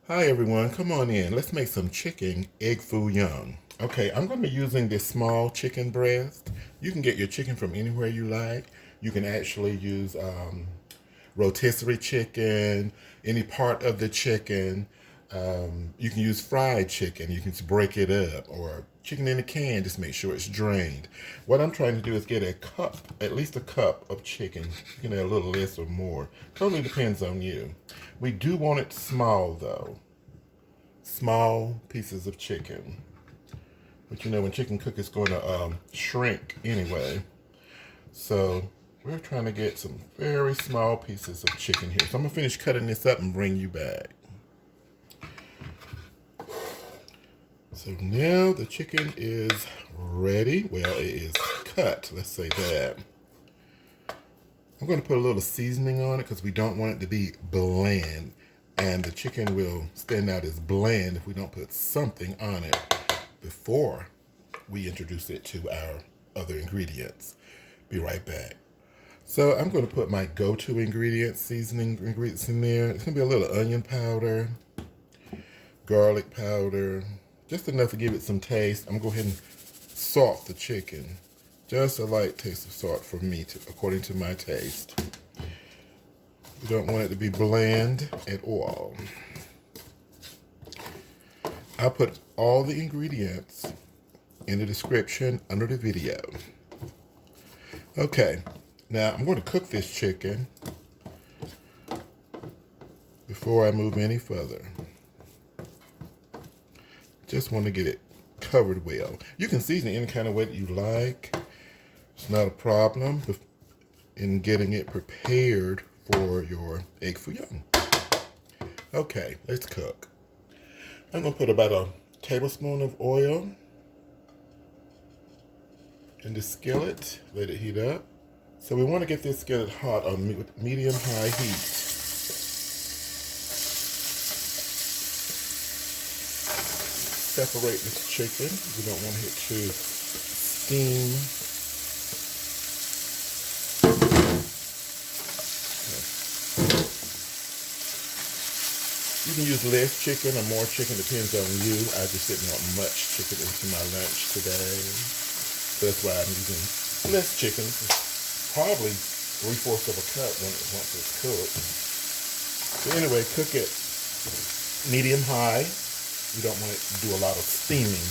Hi everyone, come on in. Let's make some chicken egg foo young. Okay, I'm going to be using this small chicken breast. You can get your chicken from anywhere you like. You can actually use rotisserie chicken, any part of the chicken. You can use fried chicken. You can just break it up, or chicken in a can. Just make sure it's drained. What I'm trying to do is get a cup, at least a cup of chicken. You can add a little less or more. Totally depends on you. We do want it small though. Small pieces of chicken. But you know, when chicken cook, it's going to shrink anyway. So we're trying to get some very small pieces of chicken here. So I'm going to finish cutting this up and bring you back. So now the chicken is ready. Well, it is cut, let's say that. I'm going to put a little seasoning on it because we don't want it to be bland. And the chicken will stand out as bland if we don't put something on it before we introduce it to our other ingredients. Be right back. So I'm going to put my go-to ingredients, seasoning ingredients in there. It's going to be a little onion powder, garlic powder, just enough to give it some taste. I'm going to go ahead and salt the chicken. Just a light taste of salt for me, according to my taste. You don't want it to be bland at all. I'll put all the ingredients in the description under the video. Okay, now I'm going to cook this chicken before I move any further. Just want to get it covered well. You can season it any kind of way that you like. It's not a problem in getting it prepared for your egg foo young. Okay, let's cook. I'm going to put about a tablespoon of oil in the skillet. Let it heat up. So we want to get this skillet hot on medium-high heat. Separate this chicken. We don't want it to steam. You can use less chicken or more chicken, depends on you. I just didn't want much chicken into my lunch today. So that's why I'm using less chicken. Probably 3/4 of a cup once it's cooked. So anyway, cook it medium high. We don't want it to do a lot of steaming.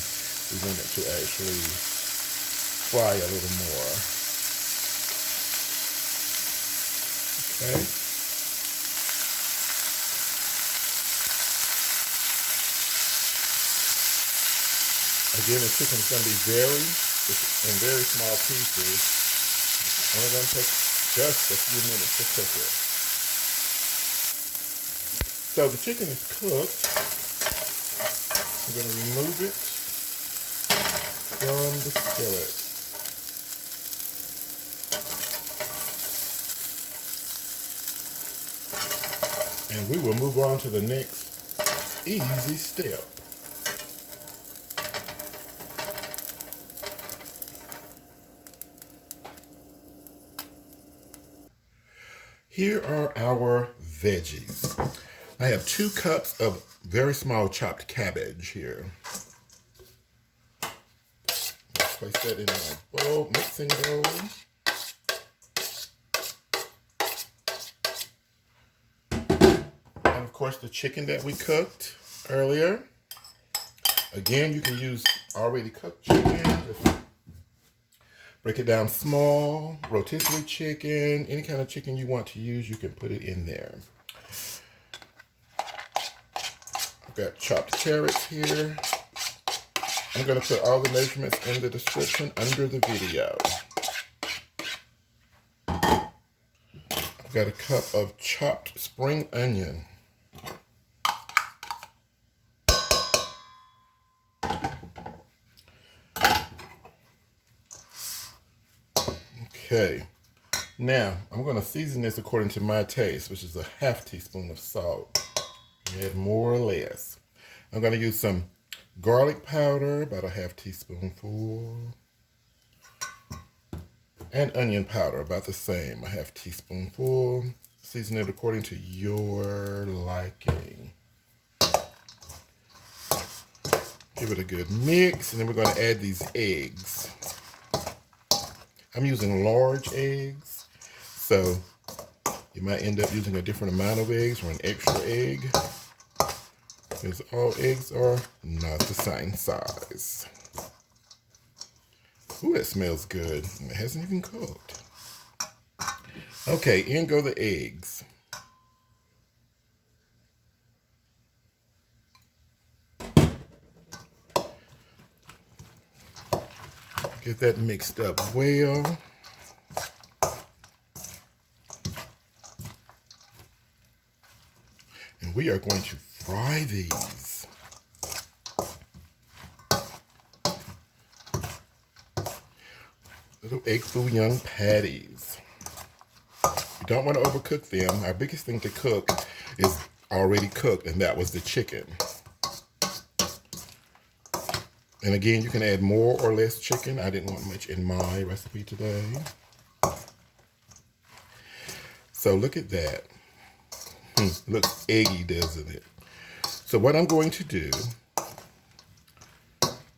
We want it to actually fry a little more. Okay. Again, the chicken is going to be in very small pieces. It's only going to take just a few minutes to cook it. So the chicken is cooked. I'm going to remove it from the skillet. And we will move on to the next easy step. Here are our veggies. I have 2 cups of very small chopped cabbage here. Let's place that in my bowl, mixing bowl. And of course the chicken that we cooked earlier. Again, you can use already cooked chicken. Just break it down small, rotisserie chicken, any kind of chicken you want to use, you can put it in there. I've got chopped carrots here. I'm going to put all the measurements in the description under the video. I've got a cup of chopped spring onion. Okay, now I'm going to season this according to my taste, which is a ½ teaspoon of salt. Add more or less. I'm going to use some garlic powder, about a ½ teaspoonful, and onion powder, about the same, a ½ teaspoonful. Season it according to your liking. Give it a good mix, and then we're going to add these eggs. I'm using large eggs, so you might end up using a different amount of eggs or an extra egg, because all eggs are not the same size. Ooh, that smells good. It hasn't even cooked. Okay, in go the eggs. Get that mixed up well. And we are going to fry these. Little egg foo young patties. You don't want to overcook them. Our biggest thing to cook is already cooked, and that was the chicken. And again, you can add more or less chicken. I didn't want much in my recipe today. So look at that. Looks eggy, doesn't it? So what I'm going to do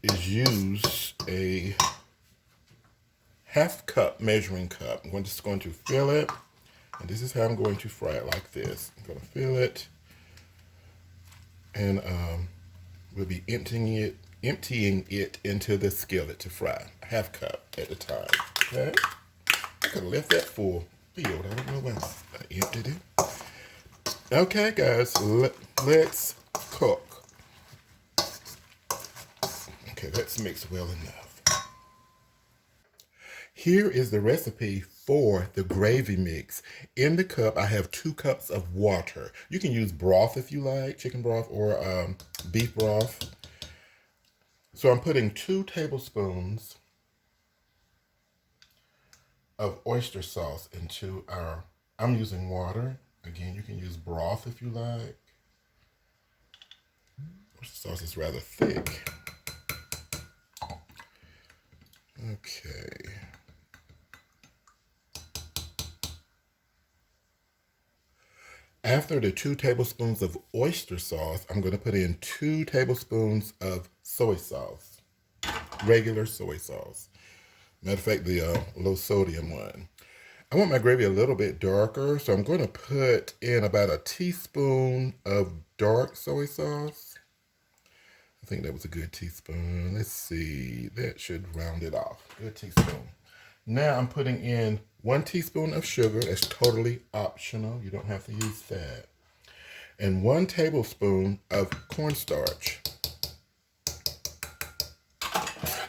is use a half cup measuring cup. I'm just going to fill it. And this is how I'm going to fry it, like this. I'm going to fill it. And we'll be emptying it into the skillet to fry. A half cup at a time. Okay? I could have left that full filled. I don't know why I emptied it. Okay, guys, let's cook. Okay, let's mix well enough. Here is the recipe for the gravy mix. In the cup, I have 2 cups of water. You can use broth if you like, chicken broth or beef broth. So I'm putting 2 tablespoons of oyster sauce into I'm using water. Again, you can use broth if you like. Oyster sauce is rather thick. Okay. After the 2 tablespoons of oyster sauce, I'm going to put in 2 tablespoons of soy sauce, regular soy sauce. Matter of fact, the low sodium one. I want my gravy a little bit darker, so I'm going to put in about a teaspoon of dark soy sauce. I think that was a good teaspoon. Let's see, that should round it off. Good teaspoon. Now I'm putting in 1 teaspoon of sugar. That's totally optional. You don't have to use that. And 1 tablespoon of cornstarch.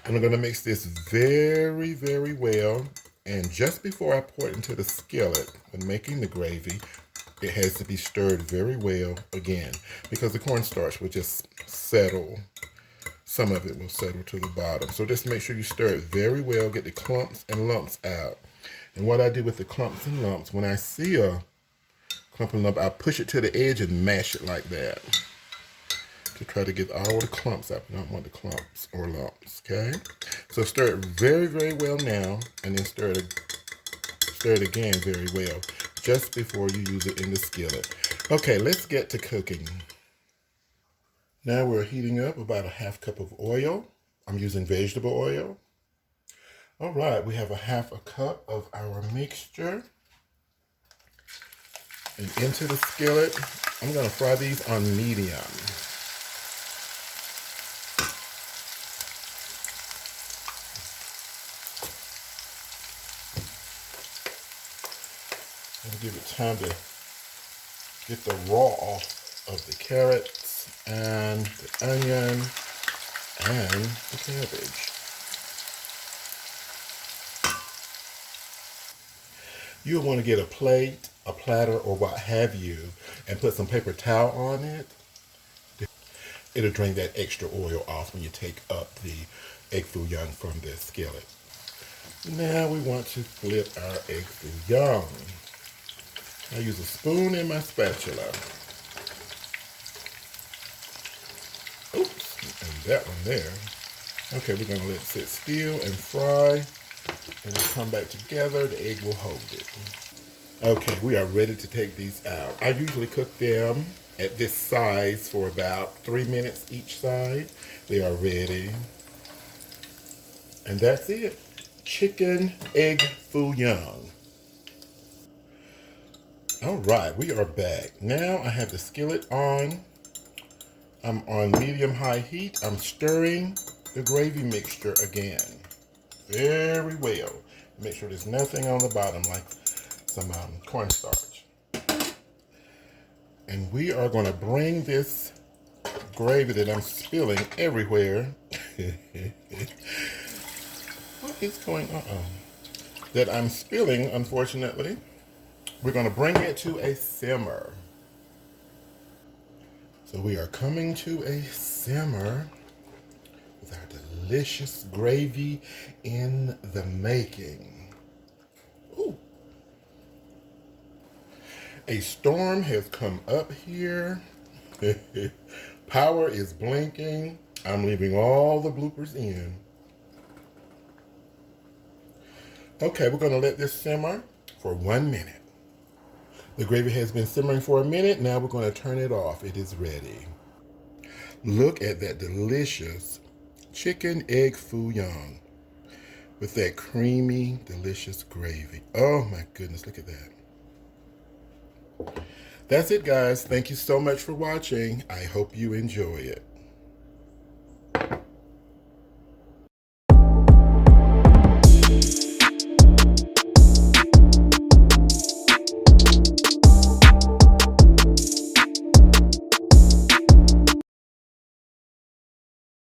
And I'm going to mix this very, very well. And just before I pour it into the skillet, when making the gravy, it has to be stirred very well again, because the cornstarch will just settle. Some of it will settle to the bottom. So just make sure you stir it very well, get the clumps and lumps out. And what I do with the clumps and lumps, when I see a clump and lump, I push it to the edge and mash it like that to try to get all the clumps out. You don't want the clumps or lumps, okay? So stir it very, very well now, and then stir it again very well just before you use it in the skillet. Okay, let's get to cooking. Now we're heating up about a half cup of oil. I'm using vegetable oil. All right, we have a half a cup of our mixture. And into the skillet, I'm gonna fry these on medium. And give it time to get the raw off of the carrots and the onion and the cabbage. You'll want to get a plate, a platter, or what have you, and put some paper towel on it. It'll drain that extra oil off when you take up the egg foo young from the skillet. Now we want to flip our egg foo young. I use a spoon and my spatula. Oops, and that one there. Okay, we're going to let it sit still and fry. And we'll come back together, the egg will hold it. Okay, we are ready to take these out. I usually cook them at this size for about 3 minutes each side. They are ready. And that's it. Chicken egg foo young. All right, we are back. Now I have the skillet on. I'm on medium-high heat. I'm stirring the gravy mixture again. Very well. Make sure there's nothing on the bottom like some cornstarch. And we are going to bring this gravy that I'm spilling everywhere. What is going on? That I'm spilling, unfortunately. We're going to bring it to a simmer. So we are coming to a simmer with our delicious gravy in the making. Ooh. A storm has come up here. Power is blinking. I'm leaving all the bloopers in. Okay, we're going to let this simmer for 1 minute. The gravy has been simmering for a minute. Now we're going to turn it off. It is ready. Look at that delicious chicken egg foo young with that creamy, delicious gravy. Oh my goodness, look at that. That's it, guys. Thank you so much for watching. I hope you enjoy it.